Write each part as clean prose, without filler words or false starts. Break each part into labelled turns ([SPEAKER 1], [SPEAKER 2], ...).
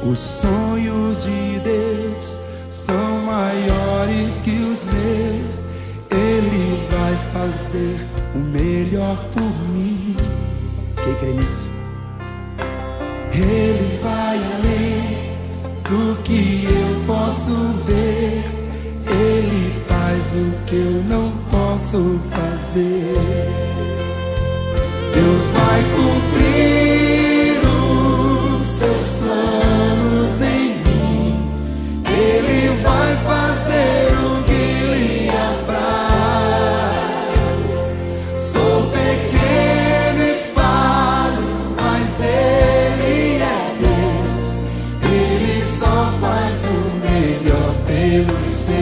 [SPEAKER 1] Os sonhos de Deus são maiores que os meus. Ele vai fazer o melhor por mim. Quem crê nisso? Ele vai além do que eu posso ver. Ele faz o que eu não posso fazer. Deus vai cumprir os seus planos em mim. Ele vai fazer o que lhe apraz. Sou pequeno e falho, mas Ele é Deus. Ele só faz o melhor pelos seus.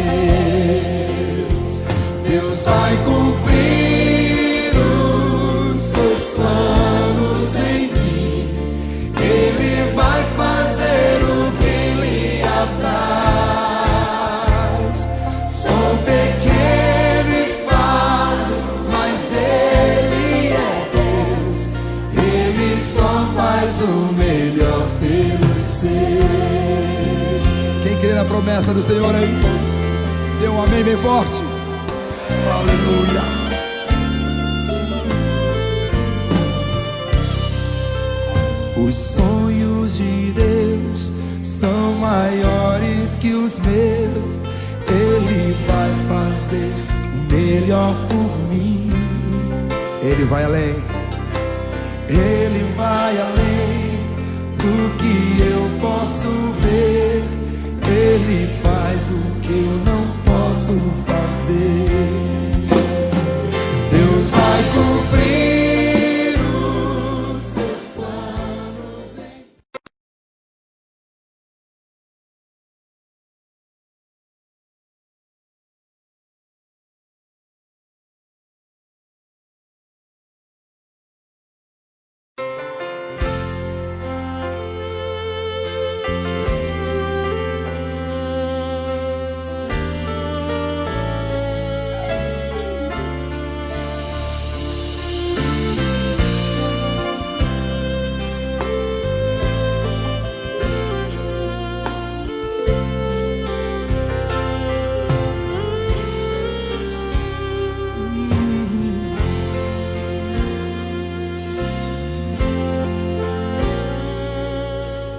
[SPEAKER 1] Deus vai cumprir os seus planos em mim. Ele vai fazer o que lhe apraz. Sou pequeno e falho, mas Ele é Deus. Ele só faz o melhor pelos seus. Quem crê na promessa do Senhor aí, dê um amém bem forte. Aleluia. Os sonhos de Deus são maiores que os meus. Ele vai fazer o melhor por mim. Ele vai além. Ele vai além do que eu posso ver. Ele faz o que eu não posso fazer. Deus vai cumprir os seus planos em...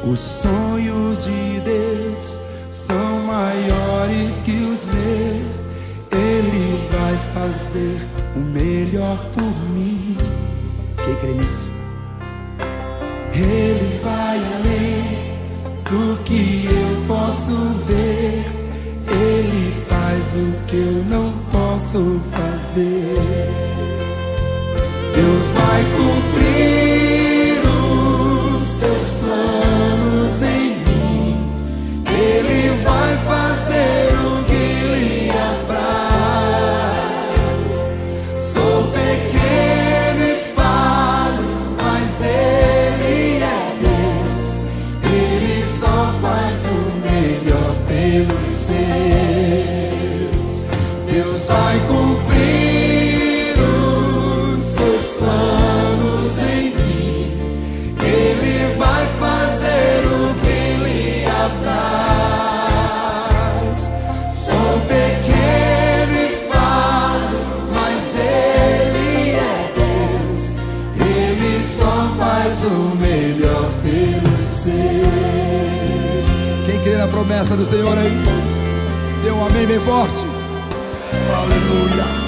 [SPEAKER 1] Os sonhos de Deus são maiores que os meus. Ele vai fazer o melhor por mim. Quem crê nisso? Ele vai além do que eu posso ver. Ele faz o que eu não posso fazer. Deus vai cumprir os seus planos em mim. Ele vai fazer o que lhe apraz. Sou pequeno e falho, mas Ele é Deus. Ele só faz o melhor pelos seus. Deus vai cumprir os seus planos em mim. Ele vai fazer o que lhe apraz. Sou pequeno e falho, mas Ele é Deus. Ele só faz o melhor pelos seus. Quem crê na promessa do Senhor aí, dê um amém bem forte. Aleluia.